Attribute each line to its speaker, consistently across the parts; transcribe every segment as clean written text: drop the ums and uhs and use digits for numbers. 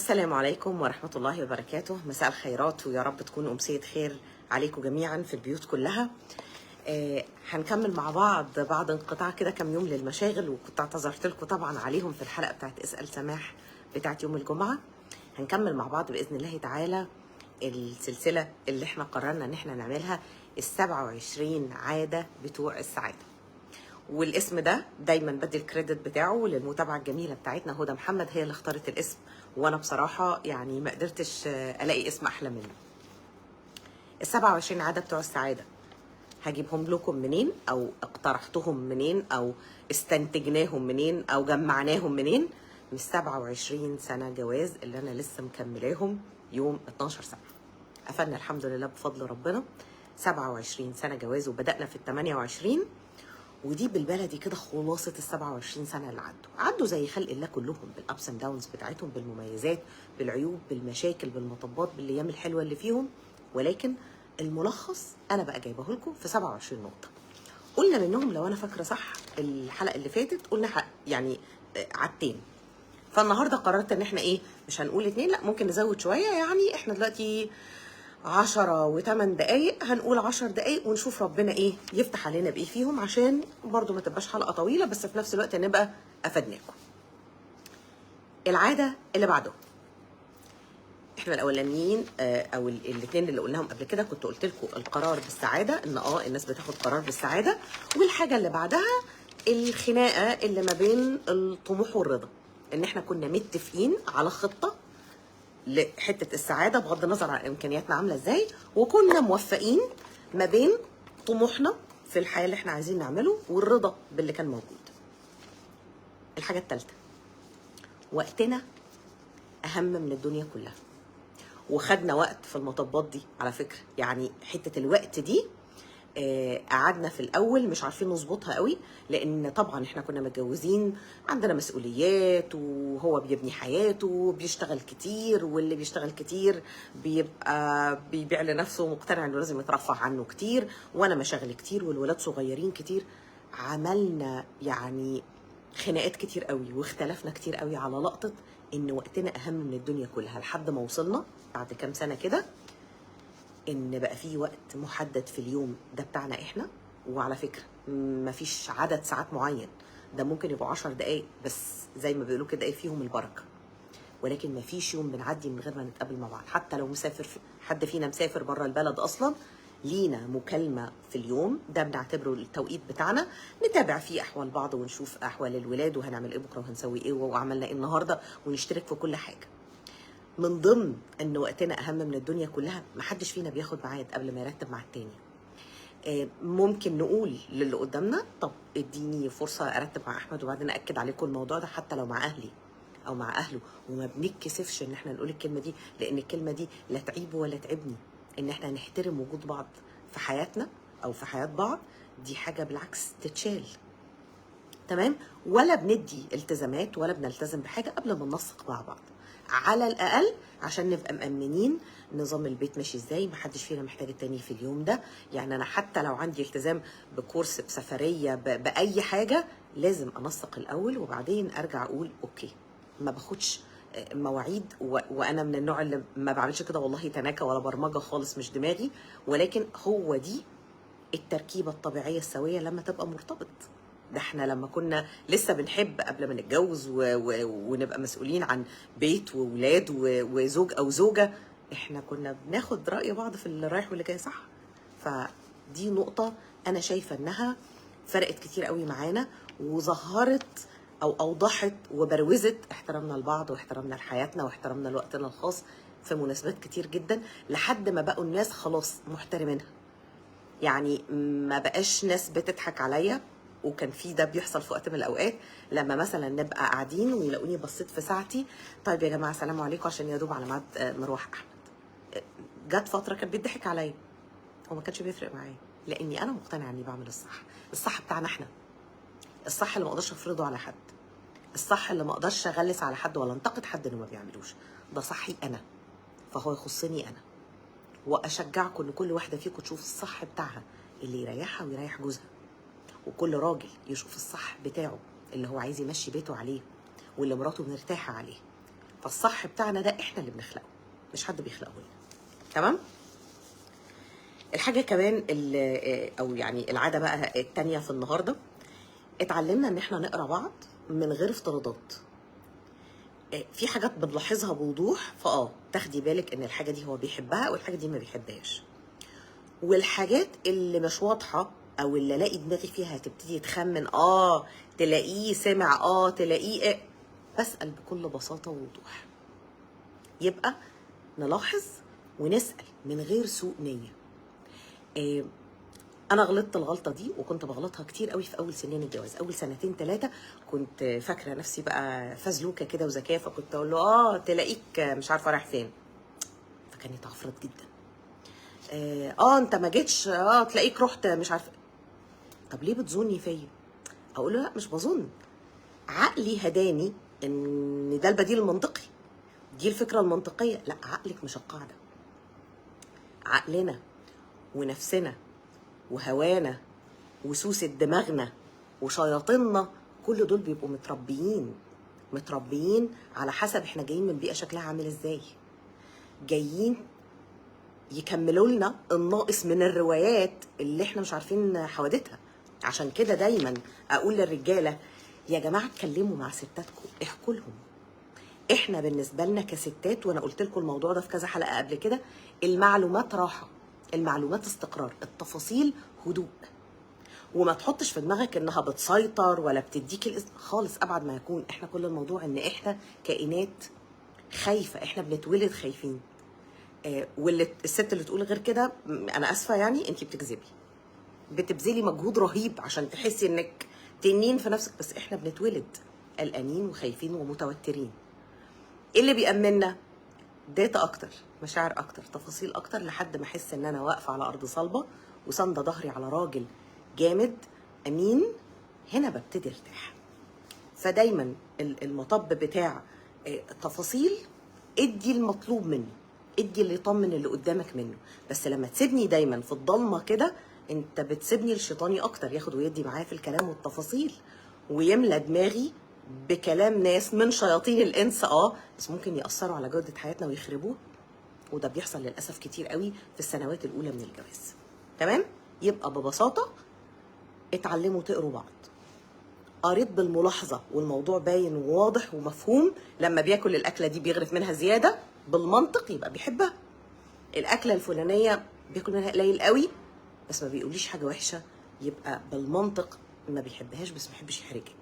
Speaker 1: السلام عليكم ورحمة الله وبركاته. مساء الخيرات ويا رب تكون أمسية خير عليكم جميعا في البيوت كلها. هنكمل مع بعد انقطاع كده كام يوم للمشاغل، وكنت اعتذرت لكم طبعا عليهم في الحلقة بتاعت اسأل سماح بتاعت يوم الجمعة. هنكمل مع بعض بإذن الله تعالى السلسلة اللي احنا قررنا ان احنا نعملها، ال27 عادة بتوع السعادة. والاسم ده دايما بدي الكريدت بتاعه للمتابعه الجميله بتاعتنا هدى محمد، هي اللي اختارت الاسم، وانا بصراحه يعني ما قدرتش الاقي اسم احلى منه. ال27 عاده بتوع السعاده هجيبهم لكم منين، او اقترحتهم منين، او استنتجناهم منين، او جمعناهم منين؟ من 27 سنه جواز اللي انا لسه مكملاهم يوم 12/7. قفلنا الحمد لله بفضل ربنا 27 سنه جواز، وبدانا في ال28. ودي بالبلدي كده خلاصه ال27 سنه اللي عدوا زي خلق الله كلهم، بالابس اند داونز بتاعتهم، بالمميزات، بالعيوب، بالمشاكل، بالمطبات، بالايام الحلوه اللي فيهم. ولكن الملخص انا بقى جايبه لكم في 27 نقطه. قلنا منهم لو انا فاكره صح الحلقه اللي فاتت قلنا يعني عدتين. فالنهارده قررت ان احنا مش هنقول 2، لا ممكن نزود شويه. يعني احنا دلوقتي 10 و8 دقايق، هنقول 10 دقايق ونشوف ربنا يفتح علينا بايه فيهم، عشان برضو ما تبقاش حلقه طويله بس في نفس الوقت نبقى افدناكم. العاده اللي بعده، احنا الاولانيين او الاثنين اللي قلناهم قبل كده كنت قلت لكم القرار بالسعاده، ان الناس بتاخد قرار بالسعاده. والحاجه اللي بعدها الخناقه اللي ما بين الطموح والرضا، ان احنا كنا متفقين على خطه لحته السعاده بغض النظر عن امكانياتنا عامله ازاي، وكنا موفقين ما بين طموحنا في الحياه اللي احنا عايزين نعمله والرضا باللي كان موجود. الحاجه الثالثه، وقتنا اهم من الدنيا كلها، وخدنا وقت في المطبات دي على فكره. يعني حته الوقت دي قعدنا في الاول مش عارفين نظبطها قوي، لان طبعا احنا كنا متجوزين، عندنا مسؤوليات، وهو بيبني حياته، بيشتغل كتير، واللي بيشتغل كتير بيبقى بيبيع لنفسه مقتنع انه لازم يترفع عنه كتير، وانا مشاغل كتير، والولاد صغيرين كتير. عملنا يعني خناقات كتير قوي، واختلفنا كتير قوي على لقطه ان وقتنا اهم من الدنيا كلها، لحد ما وصلنا بعد كام سنه كده ان بقى في وقت محدد في اليوم ده بتاعنا احنا. وعلى فكره مفيش عدد ساعات معين، ده ممكن يبقوا 10 دقايق بس زي ما بيقولوا كده فيهم البركه. ولكن مفيش يوم بنعدي من غير ما نتقابل مع بعض، حتى لو مسافر حد فينا مسافر بره البلد اصلا، لينا مكالمه في اليوم ده بنعتبره التوقيت بتاعنا، نتابع فيه احوال بعض، ونشوف احوال الولاد، وهنعمل ايه بكره، وهنسوي ايه، وعملنا ايه النهارده، ونشترك في كل حاجه. من ضمن ان وقتنا اهم من الدنيا كلها، محدش فينا بياخد ميعاد قبل ما يرتب مع التاني. ممكن نقول للي قدامنا طب اديني فرصه ارتب مع احمد، وبعدين اكد عليكم الموضوع ده حتى لو مع اهلي او مع اهله، وما بنتكسفش ان احنا نقول الكلمه دي، لان الكلمه دي لا تعيبه ولا تعبني. ان احنا نحترم وجود بعض في حياتنا او في حياه بعض، دي حاجه بالعكس تتشال. تمام؟ ولا بندي التزامات ولا بنلتزم بحاجه قبل ما ننسق مع بعض، على الاقل عشان نبقى مأمنين نظام البيت ماشي ازاي، محدش فينا محتاج التاني في اليوم ده. يعني انا حتى لو عندي التزام بكورس، بسفريه، باي حاجه، لازم انسق الاول وبعدين ارجع اقول اوكي. ما باخدش مواعيد، وانا من النوع اللي ما بعملش كده والله تناكه ولا برمجه خالص، مش دماغي. ولكن هو دي التركيبه الطبيعيه السويه لما تبقى مرتبط. ده احنا لما كنا لسه بنحب قبل ما نتجوز ونبقى مسؤولين عن بيت وولاد وزوج او زوجه، احنا كنا بناخد راي بعض في اللي رايح واللي جاي، صح؟ فدي نقطه انا شايفه انها فرقت كتير قوي معانا، وظهرت او اوضحت وبروزت احترامنا لبعض، واحترامنا لحياتنا، واحترامنا لوقتنا الخاص في مناسبات كتير جدا، لحد ما بقوا الناس خلاص محترمينها. يعني ما بقاش ناس بتضحك عليا. وكان في ده بيحصل في وقت من الاوقات، لما مثلا نبقى قاعدين ويلاقوني بصيت في ساعتي، طيب يا جماعه سلام عليكم عشان يا دوب على ميعاد مروح احمد. جت فتره كان بيضحك عليا وما كانش بيفرق معايا، لاني انا مقتنعه اني بعمل الصح. الصح بتاعنا احنا، الصح اللي ما اقدرش افرضه على حد، الصح اللي ما اقدرش اغلس على حد ولا انتقد حد انه ما بيعملوش. ده صحي انا، فهو يخصني انا. واشجعكم ان كل واحده فيكم تشوف الصح بتاعها اللي يريحها ويريح جوزها، وكل راجل يشوف الصح بتاعه اللي هو عايز يمشي بيته عليه واللي مراته مرتاحه عليه. فالصح بتاعنا ده احنا اللي بنخلقه، مش حد بيخلقه لنا. تمام. الحاجه كمان او يعني العاده بقى التانيه في النهارده، اتعلمنا ان احنا نقرا بعض من غير افتراضات. في حاجات بنلاحظها بوضوح، تاخدي بالك ان الحاجه دي هو بيحبها والحاجه دي ما بيحبهاش. والحاجات اللي مش واضحه او اللي الاقي دماغي فيها هتبتدي تخمن، تلاقيه سمع، تلاقيه بسال بكل بساطه ووضوح. يبقى نلاحظ ونسال من غير سوء نيه. انا غلطت الغلطه دي وكنت بغلطها كتير قوي في اول سنين الجواز. اول سنتين 3 كنت فاكره نفسي بقى فزلوكه كده وذكيه، فكنت اقول له تلاقيك مش عارفه رايح فين، فكان يتعفرت جدا. انت ما جيتش، تلاقيك رحت مش عارفه. طب ليه بتظني فيا؟ اقول له لا مش بظن، عقلي هداني ان ده البديل المنطقي، دي الفكره المنطقيه. لا، عقلك مش القاعده. عقلنا ونفسنا وهوانا وسوسة دماغنا وشياطيننا كل دول بيبقوا متربيين على حسب احنا جايين من بيئة شكلها عامل ازاي. جايين يكملوا لنا الناقص من الروايات اللي احنا مش عارفين حوادثها. عشان كده دايما اقول للرجالة يا جماعة اتكلموا مع ستاتكم، احكوا لهم. احنا بالنسبة لنا كستات، وانا قلت لكم الموضوع ده في كذا حلقة قبل كده، المعلومات راحة، المعلومات استقرار، التفاصيل هدوء. وما تحطش في دماغك انها بتسيطر ولا بتديك الاسم خالص، ابعد ما يكون. احنا كل الموضوع ان احنا كائنات خايفه، احنا بنتولد خايفين. واللي الست اللي تقول غير كده انا اسفه، يعني انت بتبذلي مجهود رهيب عشان تحسي انك تنين في نفسك، بس احنا بنتولد قلقانين وخايفين ومتوترين. ايه اللي بيأمننا؟ داتا اكتر، مشاعر اكتر، تفاصيل اكتر، لحد ما احس ان انا واقفه على ارض صلبه وسانده ظهري على راجل جامد امين. هنا ببتدي ارتاح. فدايما المطب بتاع التفاصيل، ادي المطلوب منه، ادي اللي يطمن اللي قدامك منه. بس لما تسيبني دايما في الضلمه كده، انت بتسيبني الشيطاني اكتر ياخد ويدي معايا في الكلام والتفاصيل، ويملى دماغي بكلام ناس من شياطين الانس، بس ممكن ياثروا على جوده حياتنا ويخربوها. وده بيحصل للاسف كتير قوي في السنوات الاولى من الجواز. تمام. يبقى ببساطه اتعلموا تقروا بعض. قريت بالملاحظه والموضوع باين وواضح ومفهوم. لما بياكل الاكله دي بيغرف منها زياده، بالمنطق يبقى بيحبها. الاكله الفلانيه بياكل منها قليل قوي بس ما بيقوليش حاجه وحشه، يبقى بالمنطق ما بيحبهاش بس ما بيحبش يحرجك.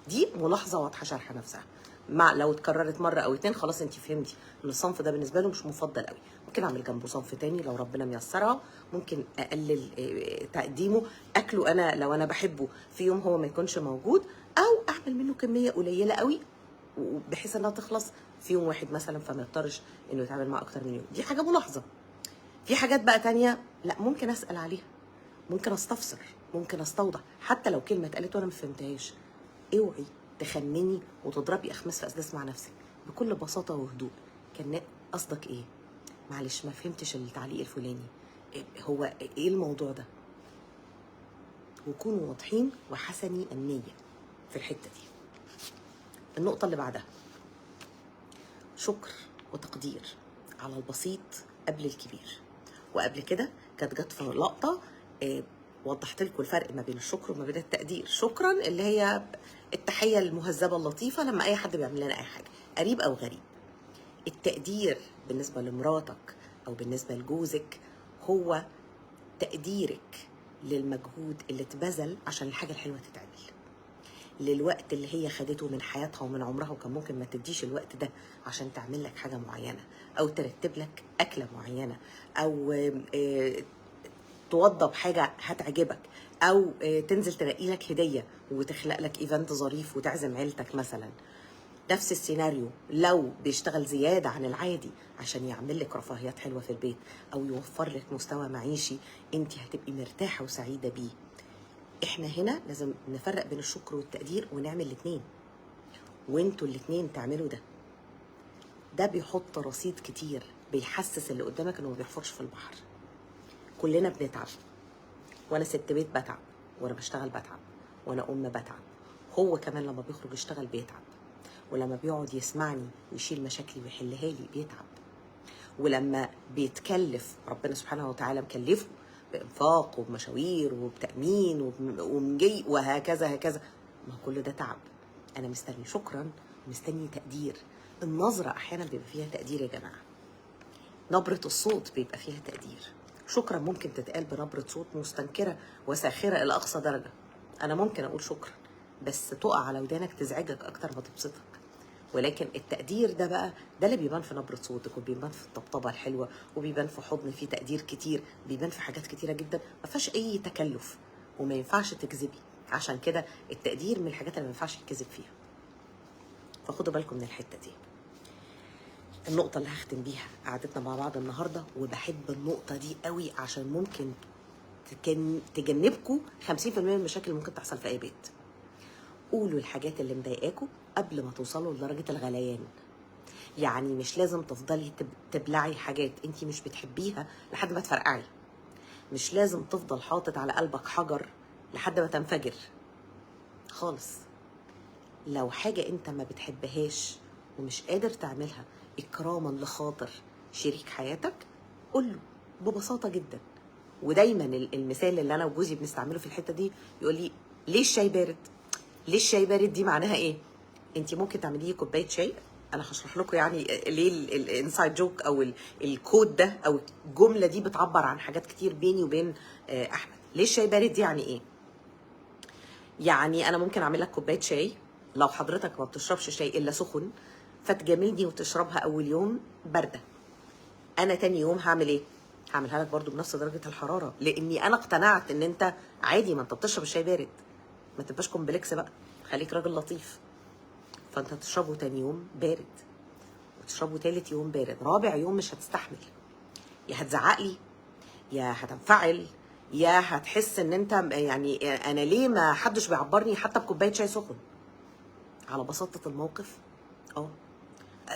Speaker 1: دي ملاحظه واضحه شارحه نفسها. لو اتكررت مره او اتنين خلاص انت فهمتي ان الصنف ده بالنسبه له مش مفضل قوي. ممكن اعمل جنبه صنف تاني لو ربنا ميسرها، ممكن اقلل تقديمه، اكله انا لو انا بحبه في يوم هو ما يكونش موجود، او اعمل منه كميه قليله قوي بحيث انها تخلص في يوم واحد مثلا، فما يضطرش انه يتعامل معاه اكتر من يوم. دي حاجه ملاحظه. في حاجات بقى تانية لا، ممكن اسال عليها، ممكن استفسر، ممكن استوضح، حتى لو كلمه اتقالت وانا ما فهمتهاش. اوعي تخمني وتضربي اخماس في اسداس مع نفسك. بكل بساطه وهدوء، كان قصدك ايه؟ معلش ما فهمتش التعليق الفلاني، هو ايه الموضوع ده؟ وكونوا واضحين وحسني النيه في الحته دي. النقطه اللي بعدها، شكر وتقدير على البسيط قبل الكبير. وقبل كده كانت جت في لقطه وضحت لكم الفرق ما بين الشكر وما بين التقدير. شكرا اللي هي التحيه المهذبه اللطيفه لما اي حد بيعمل لنا اي حاجه، قريب او غريب. التقدير بالنسبه لمراتك او بالنسبه لجوزك هو تقديرك للمجهود اللي اتبذل عشان الحاجه الحلوه تتعمل، للوقت اللي هي خدته من حياتها ومن عمرها، وكان ممكن ما تديش الوقت ده عشان تعمل لك حاجه معينه، او ترتب لك اكله معينه، او توضب حاجه هتعجبك، او تنزل تلاقي لك هديه وتخلق لك ايفنت ظريف وتعزم عيلتك مثلا. نفس السيناريو لو بيشتغل زياده عن العادي عشان يعمل لك رفاهيات حلوه في البيت، او يوفر لك مستوى معيشي انت هتبقي مرتاحه وسعيده بيه. احنا هنا لازم نفرق بين الشكر والتقدير ونعمل الاثنين، وانتوا الاثنين تعملوا ده. ده بيحط رصيد كتير، بيحسس اللي قدامك انه ما بيحفرش في البحر. كلنا بنتعب، وانا ست بيت بتعب، وانا بشتغل بتعب، وانا ام بتعب، هو كمان لما بيخرج يشتغل بيتعب. ولما بيقعد يسمعني ويشيل مشاكلي ويحلها لي بيتعب. ولما بيتكلف ربنا سبحانه وتعالى مكلفه بإنفاق وبمشاوير وبتأمين ومجي وهكذا هكذا، ما كل ده تعب. أنا مستني شكرا، مستني تقدير. النظرة أحيانا بيبقى فيها تقدير يا جماعة، نبرة الصوت بيبقى فيها تقدير. شكرا ممكن تتقال بنبرة صوت مستنكرة وساخرة إلى أقصى درجة. أنا ممكن أقول شكرا بس تقع على ودانك تزعجك أكتر ما تبسطك. ولكن التقدير ده بقى ده اللي بيبان في نبرة صوتك، وبيبان في الطبطبة الحلوة، وبيبان في حضن فيه تقدير كتير، بيبان في حاجات كتيرة جدا ما فيهاش أي تكلف وما ينفعش تكذبي. عشان كده التقدير من الحاجات اللي ما ينفعش تكذب فيها. فخدوا بالكم من الحتة دي. النقطة اللي هختم بيها قعدتنا مع بعض النهاردة، وبحب النقطة دي قوي عشان ممكن تجنبكم 50% من المشاكل اللي ممكن تحصل في أي بيت. قولوا الحاجات اللي مضايقاكم قبل ما توصلوا لدرجة الغليان. يعني مش لازم تفضلي تبلعي حاجات انتي مش بتحبيها لحد ما تفرقعي. مش لازم تفضل حاطط على قلبك حجر لحد ما تنفجر خالص. لو حاجة انت ما بتحبهاش ومش قادر تعملها اكراما لخاطر شريك حياتك، قوله ببساطة جدا. ودايما المثال اللي انا وجوزي بنستعمله في الحتة دي يقول لي ليه الشاي بارد؟ ليه الشاي بارد دي معناها ايه؟ انت ممكن تعمليه كوبايه شاي. انا هشرح لكم يعني ليه الانسايد جوك او الكود ده او الجمله دي بتعبر عن حاجات كتير بيني وبين احمد. ليه الشاي بارد دي يعني ايه؟ يعني انا ممكن اعمل لك كوبايه شاي لو حضرتك ما بتشربش شاي الا سخن، فتجاملني وتشربها اول يوم بارده. انا تاني يوم هعمل ايه؟ هعملها لك برضو بنفس درجه الحراره، لاني انا اقتنعت ان انت عادي ما انت بتشرب الشاي بارد. ما تبقاش كومبلكس بقى، خليك راجل لطيف. فانت هتشربه تاني يوم بارد، وتشربه تالت يوم بارد، رابع يوم مش هتستحمل، يا هتزعقلي يا هتنفعل يا هتحس ان انت يعني انا ليه ما حدش بيعبرني حتى بكوبايه شاي سخن. على بساطه الموقف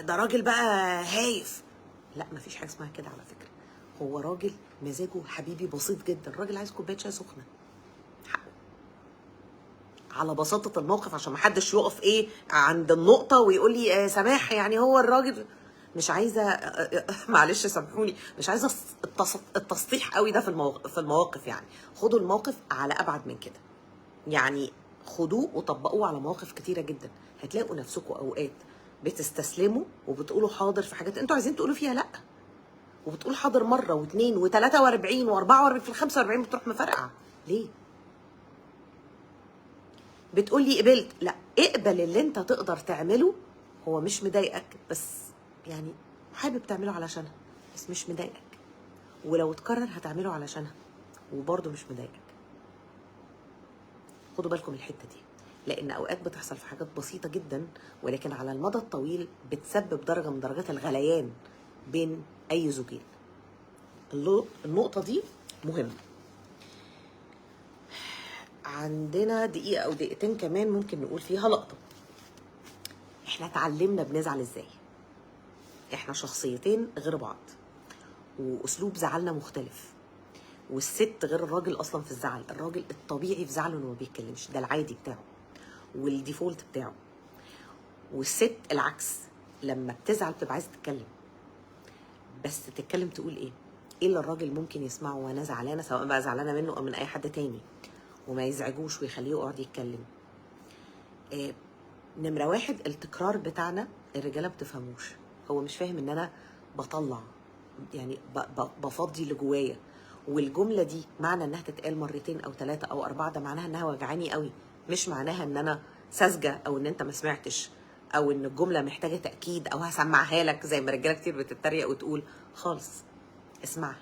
Speaker 1: ده راجل بقى هايف. لا مفيش حاجه اسمها كده على فكره. هو راجل مزاجه حبيبي بسيط جدا، الراجل عايز كوبايه شاي سخنه حقه. على بساطه الموقف عشان ما حدش يقف عند النقطه ويقول لي سماح يعني هو الراجل مش عايزه معلش سامحوني، مش عايزه التسطيح قوي ده في المواقف. يعني خدوا الموقف على ابعد من كده، يعني خدوه وطبقوه على مواقف كتيره جدا. هتلاقوا نفسكم اوقات بتستسلموا وبتقولوا حاضر في حاجات انتوا عايزين تقولوا فيها لا، وبتقول حاضر مره واثنين و43 و44، في ال45 بتروح مفرقعه. ليه؟ بتقول لي قبلت. لا، اقبل اللي انت تقدر تعمله. هو مش مضايقك بس يعني حابب تعمله علشانها، بس مش مضايقك. ولو اتكرر هتعمله علشانها وبرضه مش مضايقك. خدوا بالكم الحته دي، لان اوقات بتحصل في حاجات بسيطه جدا ولكن على المدى الطويل بتسبب درجه من درجات الغليان بين اي زوجين. النقطه دي مهمه. عندنا دقيقه او دقيقتين كمان ممكن نقول فيها لقطه. احنا اتعلمنا بنزعل ازاي. احنا شخصيتين غير بعض، واسلوب زعلنا مختلف. والست غير الراجل اصلا في الزعل. الراجل الطبيعي في زعله انه ما بيتكلمش، ده العادي بتاعه والديفولت بتاعه. والست العكس، لما بتزعل بتبقى عايزه تتكلم، بس تتكلم تقول ايه اللي الراجل ممكن يسمعه وانا زعلانه، سواء بقى زعلانه منه او من اي حد تاني، وما يزعجوش ويخليه يقعد يتكلم. نمره واحد، التكرار بتاعنا الرجاله بتفهموش. هو مش فاهم ان انا بطلع يعني بفضي اللي جوايا. والجمله دي معنى انها تتقال مرتين او ثلاثه او اربعه، ده معناها انها وجعاني قوي، مش معناها ان انا ساذجه او ان انت ما سمعتش او ان الجمله محتاجه تاكيد او هسمعها لك زي ما رجاله كتير بتتريق وتقول. خالص، اسمعها.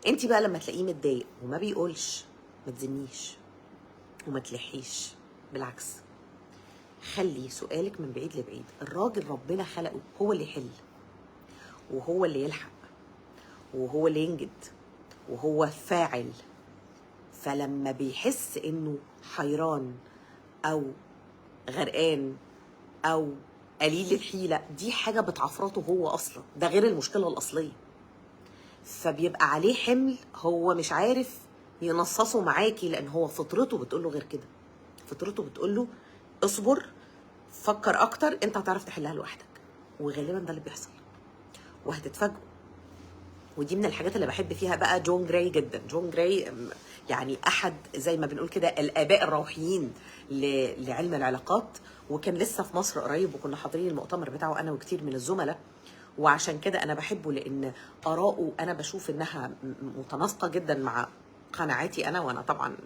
Speaker 1: انت بقى لما تلاقيه متضايق وما بيقولش، ما تزنيش وما تلحيش، بالعكس خلي سؤالك من بعيد لبعيد. الراجل ربنا خلقه هو اللي يحل وهو اللي يلحق وهو اللي ينجد وهو فاعل. فلما بيحس انه حيران او غرقان او قليل الحيلة، دي حاجة بتعفرته هو اصلا، ده غير المشكلة الاصلية. فبيبقى عليه حمل هو مش عارف ينصصه معاكي، لان هو فطرته بتقوله غير كده. فطرته بتقوله اصبر، فكر اكتر، انت هتعرف تحلها لوحدك، وغالبا ده اللي بيحصل وهتتفاجئوا. ودي من الحاجات اللي بحب فيها بقى جون جراي جدا. جون جراي يعني احد زي ما بنقول كده الاباء الروحيين لعلم العلاقات، وكان لسه في مصر قريب وكنا حاضرين المؤتمر بتاعه انا وكتير من الزملاء. وعشان كده انا بحبه، لان اراءه انا بشوف انها متناسقه جدا مع قناعاتي انا، وانا طبعا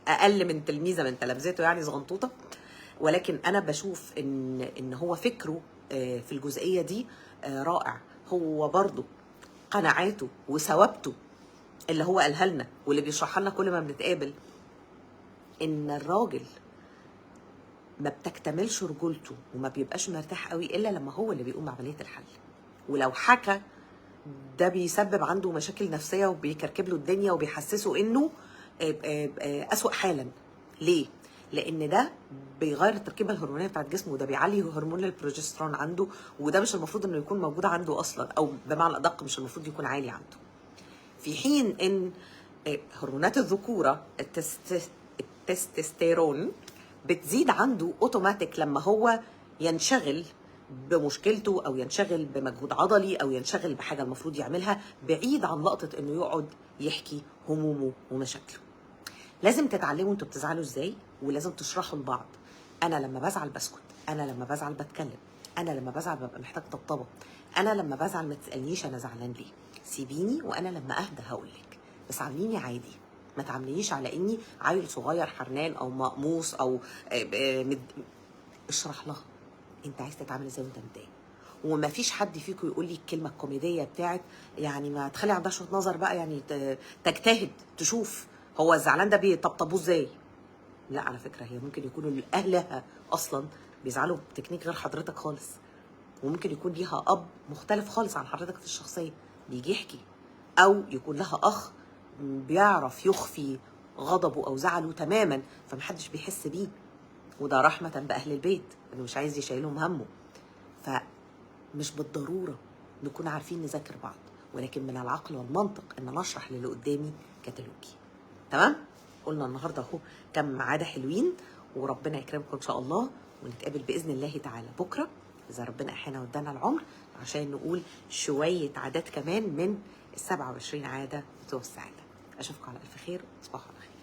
Speaker 1: اقل من تلميذه من تلامذته يعني صغنطوطه، ولكن انا بشوف ان هو فكره في الجزئيه دي رائع. هو برضو قناعاته وثوابته اللي هو قالها لنا واللي بيشرحها لنا كل ما بنتقابل، ان الراجل ما بتكتملش رجولته وما بيبقاش مرتاح قوي الا لما هو اللي بيقوم بعمليه الحل. ولو حكى ده بيسبب عنده مشاكل نفسيه وبيكركب له الدنيا وبيحسسه انه اسوأ حالا. ليه؟ لان ده بيغير التركيبه الهرمونيه بتاعت جسمه، وده بيعلي هرمون البروجسترون عنده، وده مش المفروض انه يكون موجود عنده اصلا، او بمعنى ادق مش المفروض يكون عالي عنده. في حين ان هرمونات الذكوره التستوستيرون بتزيد عنده اوتوماتيك لما هو ينشغل بمشكلته، او ينشغل بمجهود عضلي، او ينشغل بحاجه المفروض يعملها، بعيد عن لقطه انه يقعد يحكي همومه ومشاكله. لازم تتعلموا انتوا بتزعلوا ازاي، ولازم تشرحوا لبعض. انا لما بزعل بسكت، انا لما بزعل بتكلم، انا لما بزعل ببقى محتاج طبطبه، انا لما بزعل ما تسالنيش انا زعلان ليه، سيبيني وانا لما اهدى هقول لك، بس عامليني عادي، ما تعاملينيش على اني عيل صغير حرنان او مقموص او اشرح لها انت عايز تتعامل ازاي وانت متضايق. وما فيش حد فيكم يقول لي الكلمه الكوميديه بتاعت يعني ما تخلي عندها شويه نظر بقى، يعني تجتهد تشوف هو الزعلان ده بيطبطبوه ازاي. لا على فكره، هي ممكن يكونوا اهلها اصلا بيزعلوا بتكنيك غير حضرتك خالص، وممكن يكون ليها اب مختلف خالص عن حضرتك في الشخصيه بيجي يحكي، او يكون لها اخ بيعرف يخفي غضبه او زعله تماما فمحدش بيحس بيه، وده رحمه باهل البيت انه مش عايز يشيلهم همه. فمش بالضروره نكون عارفين نذاكر بعض، ولكن من العقل والمنطق ان نشرح للي قدامي كتالوجي. تمام؟ قلنا النهارده اهو كم عاده حلوين، وربنا يكرمكم ان شاء الله، ونتقابل باذن الله تعالى بكره اذا ربنا احيانا ودانا العمر، عشان نقول شويه عادات كمان من ال 27 عاده بتوع السعاده. اشوفكم على الف خير، تصبحوا على خير.